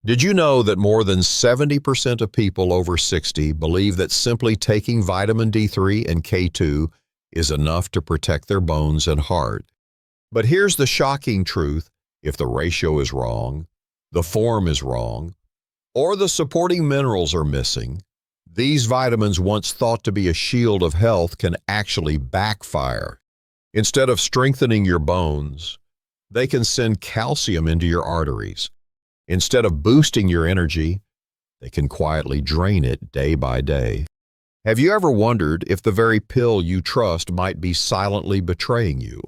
Did you know that more than 70% of people over 60 believe that simply taking vitamin D3 and K2 is enough to protect their bones and heart? But here's the shocking truth: if the ratio is wrong, the form is wrong, or the supporting minerals are missing, these vitamins, once thought to be a shield of health, can actually backfire. Instead of strengthening your bones, they can send calcium into your arteries. Instead of boosting your energy, they can quietly drain it day by day. Have you ever wondered if the very pill you trust might be silently betraying you?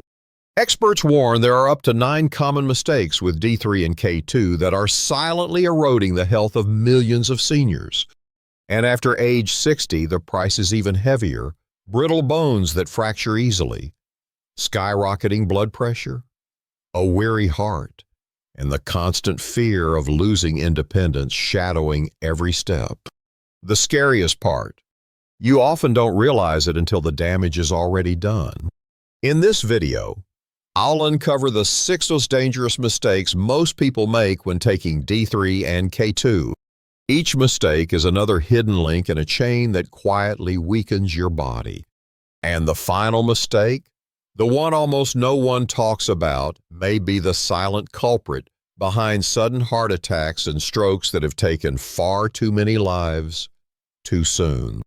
Experts warn there are up to 9 common mistakes with D3 and K2 that are silently eroding the health of millions of seniors. And after age 60, the price is even heavier: brittle bones that fracture easily, skyrocketing blood pressure, a weary heart, and the constant fear of losing independence shadowing every step. The scariest part: you often don't realize it until the damage is already done. In this video, I'll uncover the 6 most dangerous mistakes most people make when taking D3 and K2. Each mistake is another hidden link in a chain that quietly weakens your body. And the final mistake, the one almost no one talks about, may be the silent culprit behind sudden heart attacks and strokes that have taken far too many lives too soon.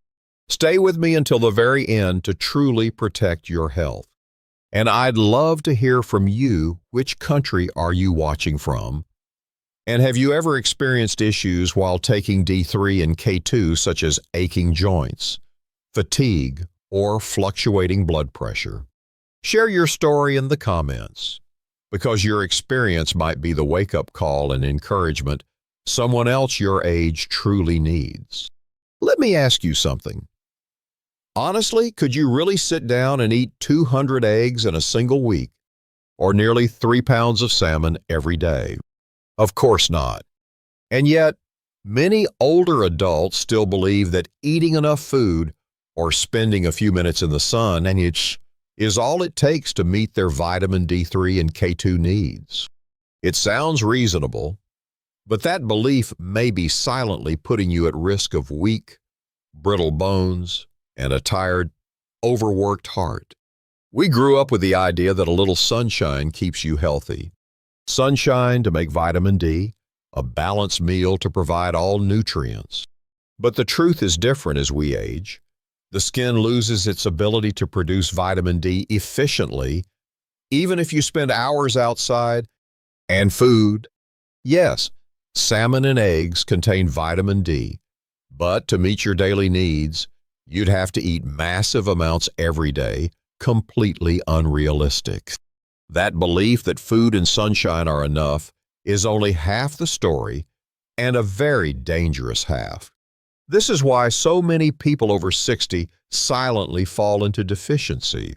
Stay with me until the very end to truly protect your health. And I'd love to hear from you. Which country are you watching from? And have you ever experienced issues while taking D3 and K2, such as aching joints, fatigue, or fluctuating blood pressure? Share your story in the comments, because your experience might be the wake-up call and encouragement someone else your age truly needs. Let me ask you something. Honestly, could you really sit down and eat 200 eggs in a single week, or nearly 3 pounds of salmon every day? Of course not. And yet, many older adults still believe that eating enough food or spending a few minutes in the sun is all it takes to meet their vitamin D3 and K2 needs. It sounds reasonable, but that belief may be silently putting you at risk of weak, brittle bones and a tired, overworked heart. We grew up with the idea that a little sunshine keeps you healthy. Sunshine to make vitamin D, a balanced meal to provide all nutrients. But the truth is different as we age. The skin loses its ability to produce vitamin D efficiently, even if you spend hours outside. And food. Yes, salmon and eggs contain vitamin D, but to meet your daily needs, you'd have to eat massive amounts every day, completely unrealistic. That belief that food and sunshine are enough is only half the story, and a very dangerous half. This is why so many people over 60 silently fall into deficiency.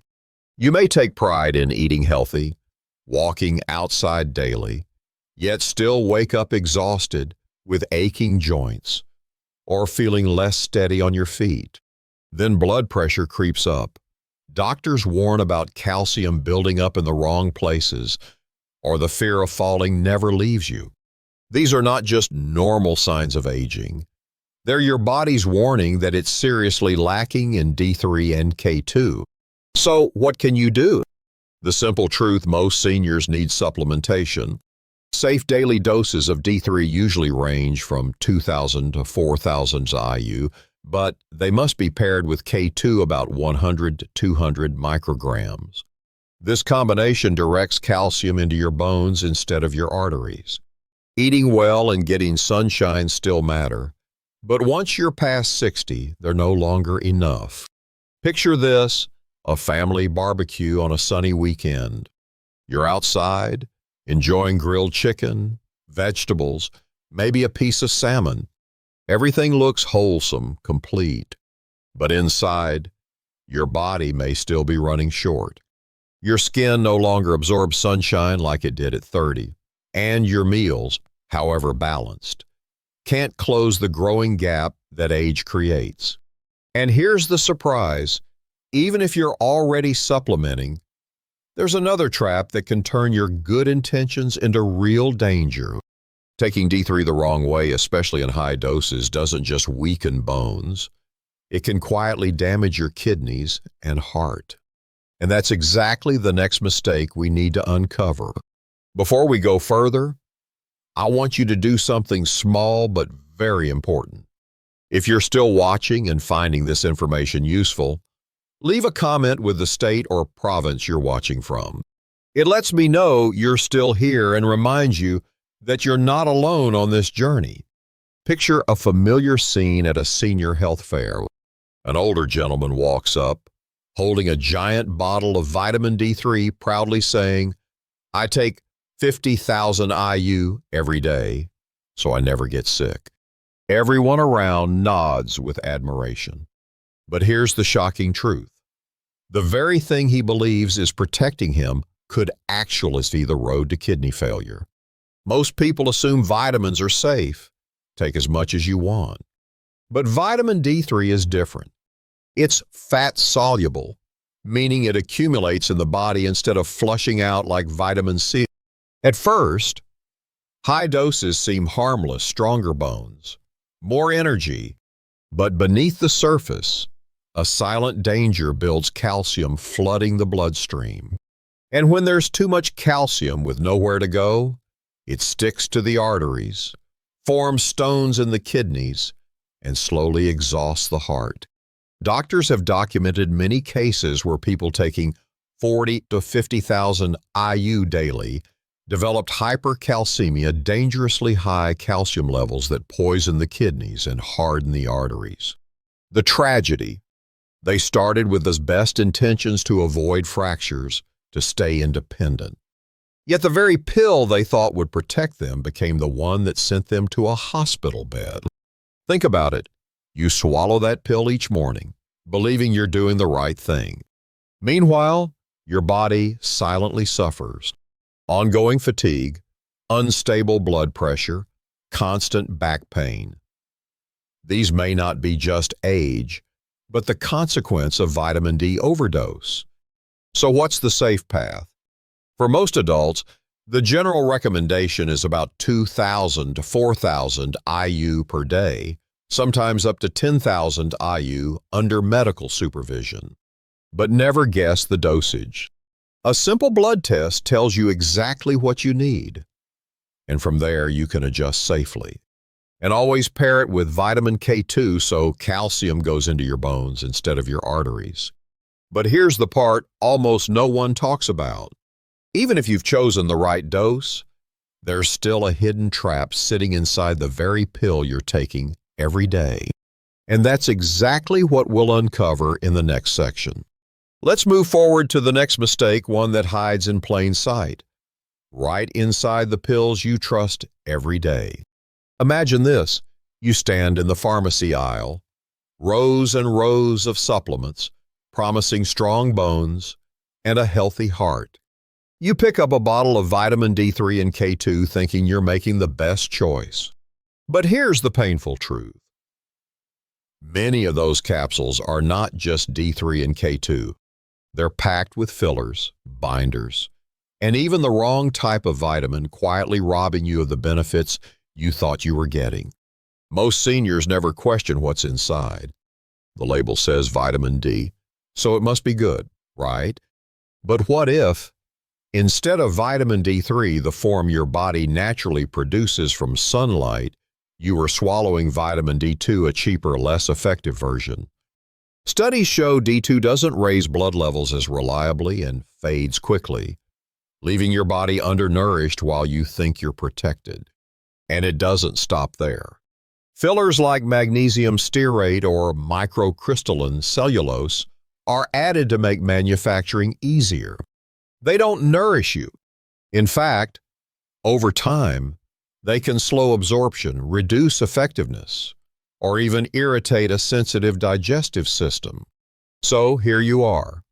You may take pride in eating healthy, walking outside daily, yet still wake up exhausted with aching joints or feeling less steady on your feet. Then blood pressure creeps up. Doctors warn about calcium building up in the wrong places, or the fear of falling never leaves you. These are not just normal signs of aging. They're your body's warning that it's seriously lacking in D3 and K2. So what can you do? The simple truth: most seniors need supplementation. Safe daily doses of D3 usually range from 2,000 to 4,000 IU, but they must be paired with K2 about 100 to 200 micrograms. This combination directs calcium into your bones instead of your arteries. Eating well and getting sunshine still matter, but once you're past 60, they're no longer enough. Picture this: a family barbecue on a sunny weekend. You're outside, enjoying grilled chicken, vegetables, maybe a piece of salmon. Everything looks wholesome, complete. But inside, your body may still be running short. Your skin no longer absorbs sunshine like it did at 30, and your meals, however balanced, can't close the growing gap that age creates. And here's the surprise: even if you're already supplementing, there's another trap that can turn your good intentions into real danger. Taking D3 the wrong way, especially in high doses, doesn't just weaken bones. It can quietly damage your kidneys and heart. And that's exactly the next mistake we need to uncover. Before we go further, I want you to do something small but very important. If you're still watching and finding this information useful, leave a comment with the state or province you're watching from. It lets me know you're still here and reminds you that you're not alone on this journey. Picture a familiar scene at a senior health fair. An older gentleman walks up, holding a giant bottle of vitamin D3, proudly saying, "I take 50,000 IU every day, so I never get sick." Everyone around nods with admiration. But here's the shocking truth. The very thing he believes is protecting him could actually be the road to kidney failure. Most people assume vitamins are safe. Take as much as you want. But vitamin D3 is different. It's fat-soluble, meaning it accumulates in the body instead of flushing out like vitamin C. At first, high doses seem harmless, stronger bones, more energy, but beneath the surface, a silent danger builds calcium flooding the bloodstream. And when there's too much calcium with nowhere to go, it sticks to the arteries, forms stones in the kidneys, and slowly exhausts the heart. Doctors have documented many cases where people taking 40 to 50,000 IU daily developed hypercalcemia, dangerously high calcium levels that poison the kidneys and harden the arteries. The tragedy: they started with the best intentions to avoid fractures, to stay independent. Yet the very pill they thought would protect them became the one that sent them to a hospital bed. Think about it. You swallow that pill each morning, believing you're doing the right thing. Meanwhile, your body silently suffers. Ongoing fatigue, unstable blood pressure, constant back pain. These may not be just age, but the consequence of vitamin D overdose. So what's the safe path? For most adults, the general recommendation is about 2,000 to 4,000 IU per day, sometimes up to 10,000 IU under medical supervision. But never guess the dosage. A simple blood test tells you exactly what you need, and from there you can adjust safely. And always pair it with vitamin K2 so calcium goes into your bones instead of your arteries. But here's the part almost no one talks about. Even if you've chosen the right dose, there's still a hidden trap sitting inside the very pill you're taking every day. And that's exactly what we'll uncover in the next section. Let's move forward to the next mistake, one that hides in plain sight, right inside the pills you trust every day. Imagine this. You stand in the pharmacy aisle, rows and rows of supplements, promising strong bones and a healthy heart. You pick up a bottle of vitamin D3 and K2 thinking you're making the best choice. But here's the painful truth. Many of those capsules are not just D3 and K2. They're packed with fillers, binders, and even the wrong type of vitamin, quietly robbing you of the benefits you thought you were getting. Most seniors never question what's inside. The label says vitamin D, so it must be good, right? But what if, instead of vitamin D3, the form your body naturally produces from sunlight, you were swallowing vitamin D2, a cheaper, less effective version? Studies show D2 doesn't raise blood levels as reliably and fades quickly, leaving your body undernourished while you think you're protected. And it doesn't stop there. Fillers like magnesium stearate or microcrystalline cellulose are added to make manufacturing easier. They don't nourish you. In fact, over time, they can slow absorption, reduce effectiveness, or even irritate a sensitive digestive system. So here you are,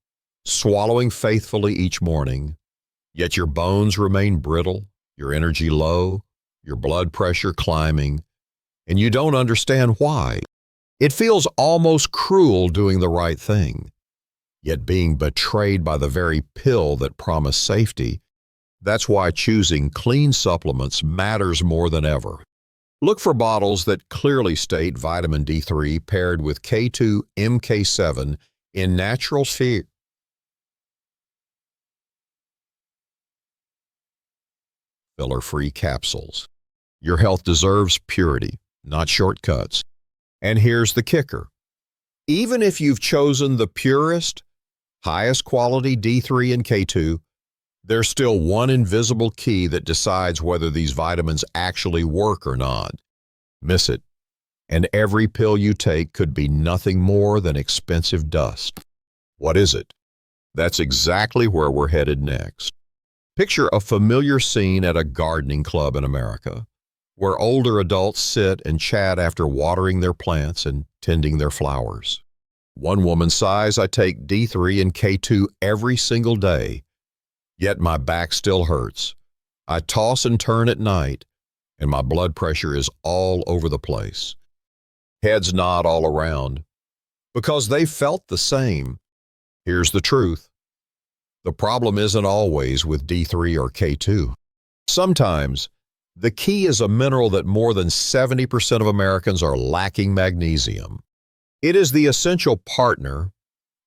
swallowing faithfully each morning, yet your bones remain brittle, your energy low, your blood pressure climbing, and you don't understand why. It feels almost cruel doing the right thing, yet being betrayed by the very pill that promised safety. That's why choosing clean supplements matters more than ever. Look for bottles that clearly state vitamin D3 paired with K2 MK7 in natural filler-free capsules. Your health deserves purity, not shortcuts. And here's the kicker. Even if you've chosen the purest, highest quality D3 and K2, there's still one invisible key that decides whether these vitamins actually work or not. Miss it, and every pill you take could be nothing more than expensive dust. What is it? That's exactly where we're headed next. Picture a familiar scene at a gardening club in America, where older adults sit and chat after watering their plants and tending their flowers. One woman sighs, "I take D3 and K2 every single day, yet my back still hurts. I toss and turn at night, and my blood pressure is all over the place." Heads nod all around, because they felt the same. Here's the truth. The problem isn't always with D3 or K2. Sometimes, the key is a mineral that more than 70% of Americans are lacking: magnesium. It is the essential partner,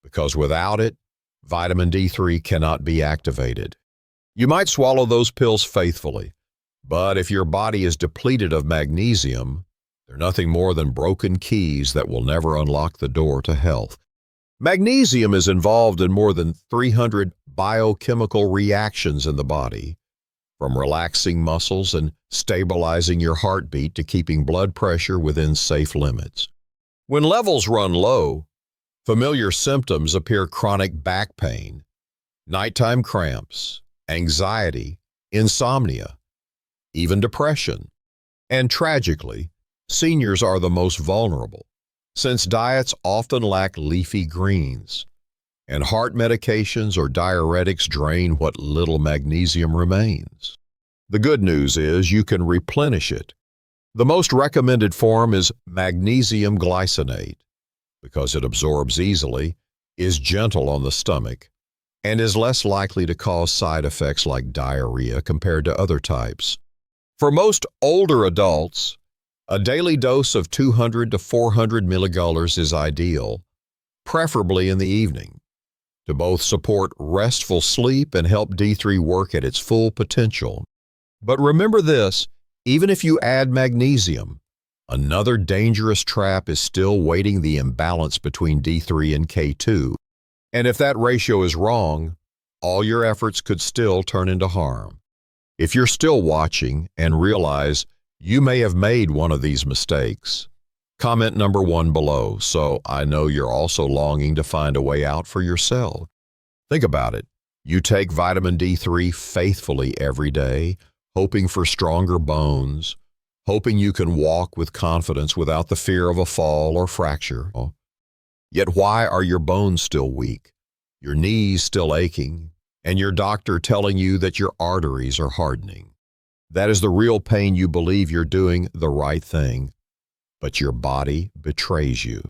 because without it, vitamin D3 cannot be activated. You might swallow those pills faithfully, but if your body is depleted of magnesium, they're nothing more than broken keys that will never unlock the door to health. Magnesium is involved in more than 300 biochemical reactions in the body, from relaxing muscles and stabilizing your heartbeat to keeping blood pressure within safe limits. When levels run low, familiar symptoms appear: chronic back pain, nighttime cramps, anxiety, insomnia, even depression. And tragically, seniors are the most vulnerable, since diets often lack leafy greens, and heart medications or diuretics drain what little magnesium remains. The good news is you can replenish it. The most recommended form is magnesium glycinate, because it absorbs easily, is gentle on the stomach, and is less likely to cause side effects like diarrhea compared to other types. For most older adults, a daily dose of 200 to 400 milligauss is ideal, preferably in the evening, to both support restful sleep and help D3 work at its full potential. But remember this: even if you add magnesium, another dangerous trap is still waiting: the imbalance between D3 and K2. And if that ratio is wrong, all your efforts could still turn into harm. If you're still watching and realize you may have made one of these mistakes, comment number 1 below, so I know you're also longing to find a way out for yourself. Think about it. You take vitamin D3 faithfully every day, hoping for stronger bones, hoping you can walk with confidence without the fear of a fall or fracture. Yet why are your bones still weak, your knees still aching, and your doctor telling you that your arteries are hardening? That is the real pain. You believe you're doing the right thing, but your body betrays you.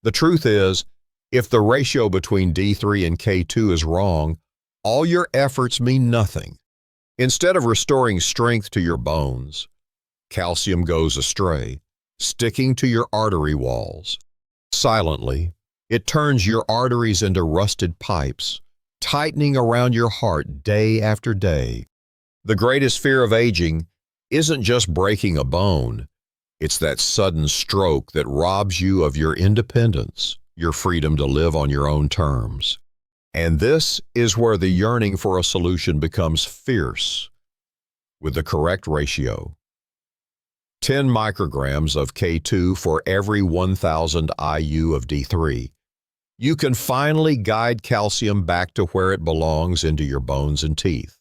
The truth is, if the ratio between D3 and K2 is wrong, all your efforts mean nothing. Instead of restoring strength to your bones, calcium goes astray, sticking to your artery walls. Silently, it turns your arteries into rusted pipes, tightening around your heart day after day. The greatest fear of aging isn't just breaking a bone. It's that sudden stroke that robs you of your independence, your freedom to live on your own terms. And this is where the yearning for a solution becomes fierce. With the correct ratio, 10 micrograms of K2 for every 1,000 IU of D3, you can finally guide calcium back to where it belongs, into your bones and teeth,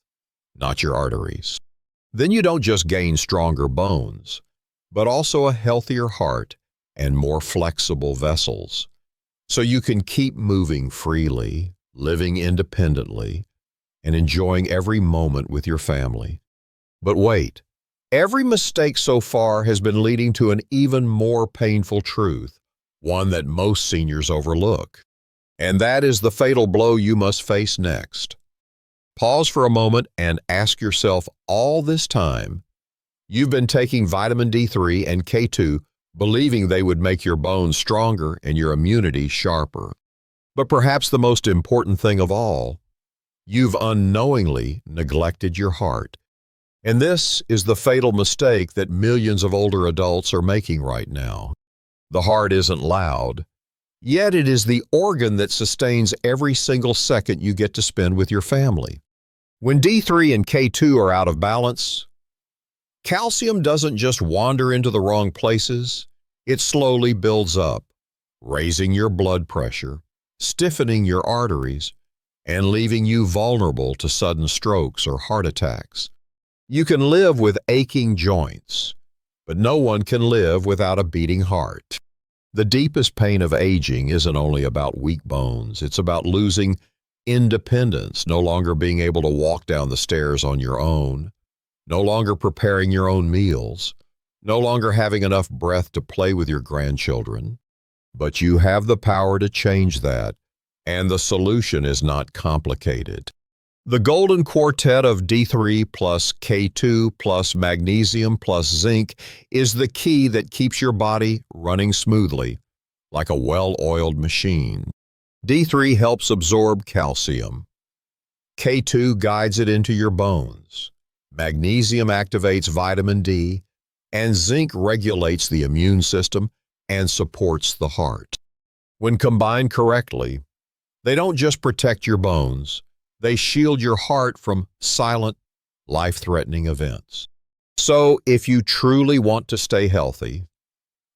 not your arteries. Then you don't just gain stronger bones, but also a healthier heart and more flexible vessels, so you can keep moving freely, living independently, and enjoying every moment with your family. But wait, every mistake so far has been leading to an even more painful truth, one that most seniors overlook. And that is the fatal blow you must face next. Pause for a moment and ask yourself, all this time, you've been taking vitamin D3 and K2 believing they would make your bones stronger and your immunity sharper. But perhaps the most important thing of all, you've unknowingly neglected your heart. And this is the fatal mistake that millions of older adults are making right now. The heart isn't loud, yet it is the organ that sustains every single second you get to spend with your family. When D3 and K2 are out of balance, calcium doesn't just wander into the wrong places, it slowly builds up, raising your blood pressure, stiffening your arteries, and leaving you vulnerable to sudden strokes or heart attacks. You can live with aching joints, but no one can live without a beating heart. The deepest pain of aging isn't only about weak bones, it's about losing independence, no longer being able to walk down the stairs on your own, no longer preparing your own meals, no longer having enough breath to play with your grandchildren. But you have the power to change that, and the solution is not complicated. The golden quartet of D3 plus K2 plus magnesium plus zinc is the key that keeps your body running smoothly, like a well-oiled machine. D3 helps absorb calcium. K2 guides it into your bones. Magnesium activates vitamin D, and zinc regulates the immune system and supports the heart. When combined correctly, they don't just protect your bones, they shield your heart from silent, life-threatening events. So, if you truly want to stay healthy,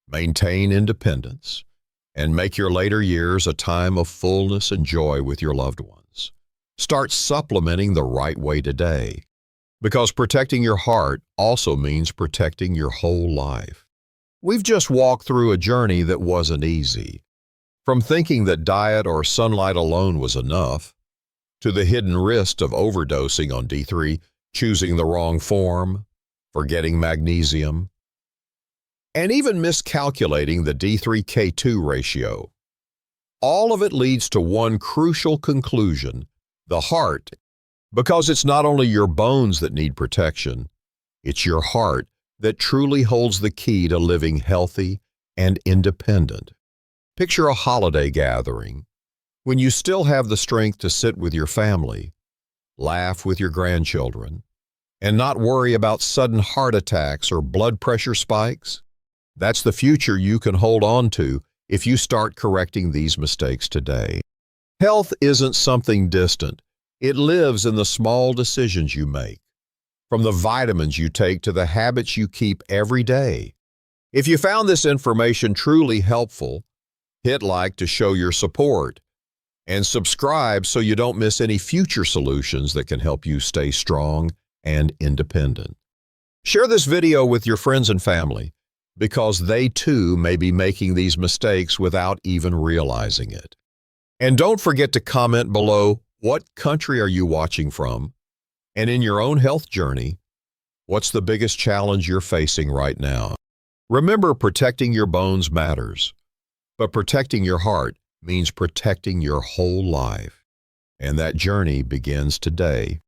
maintain independence, and make your later years a time of fullness and joy with your loved ones, start supplementing the right way today. Because protecting your heart also means protecting your whole life. We've just walked through a journey that wasn't easy. From thinking that diet or sunlight alone was enough, to the hidden risk of overdosing on D3, choosing the wrong form, forgetting magnesium, and even miscalculating the D3-K2 ratio. All of it leads to one crucial conclusion: the heart. Because it's not only your bones that need protection, it's your heart that truly holds the key to living healthy and independent. Picture a holiday gathering, when you still have the strength to sit with your family, laugh with your grandchildren, and not worry about sudden heart attacks or blood pressure spikes. That's the future you can hold on to if you start correcting these mistakes today. Health isn't something distant. It lives in the small decisions you make, from the vitamins you take to the habits you keep every day. If you found this information truly helpful, hit like to show your support, and subscribe so you don't miss any future solutions that can help you stay strong and independent. Share this video with your friends and family, because they too may be making these mistakes without even realizing it. And don't forget to comment below, what country are you watching from? And in your own health journey, what's the biggest challenge you're facing right now? Remember, protecting your bones matters, but protecting your heart means protecting your whole life. And that journey begins today.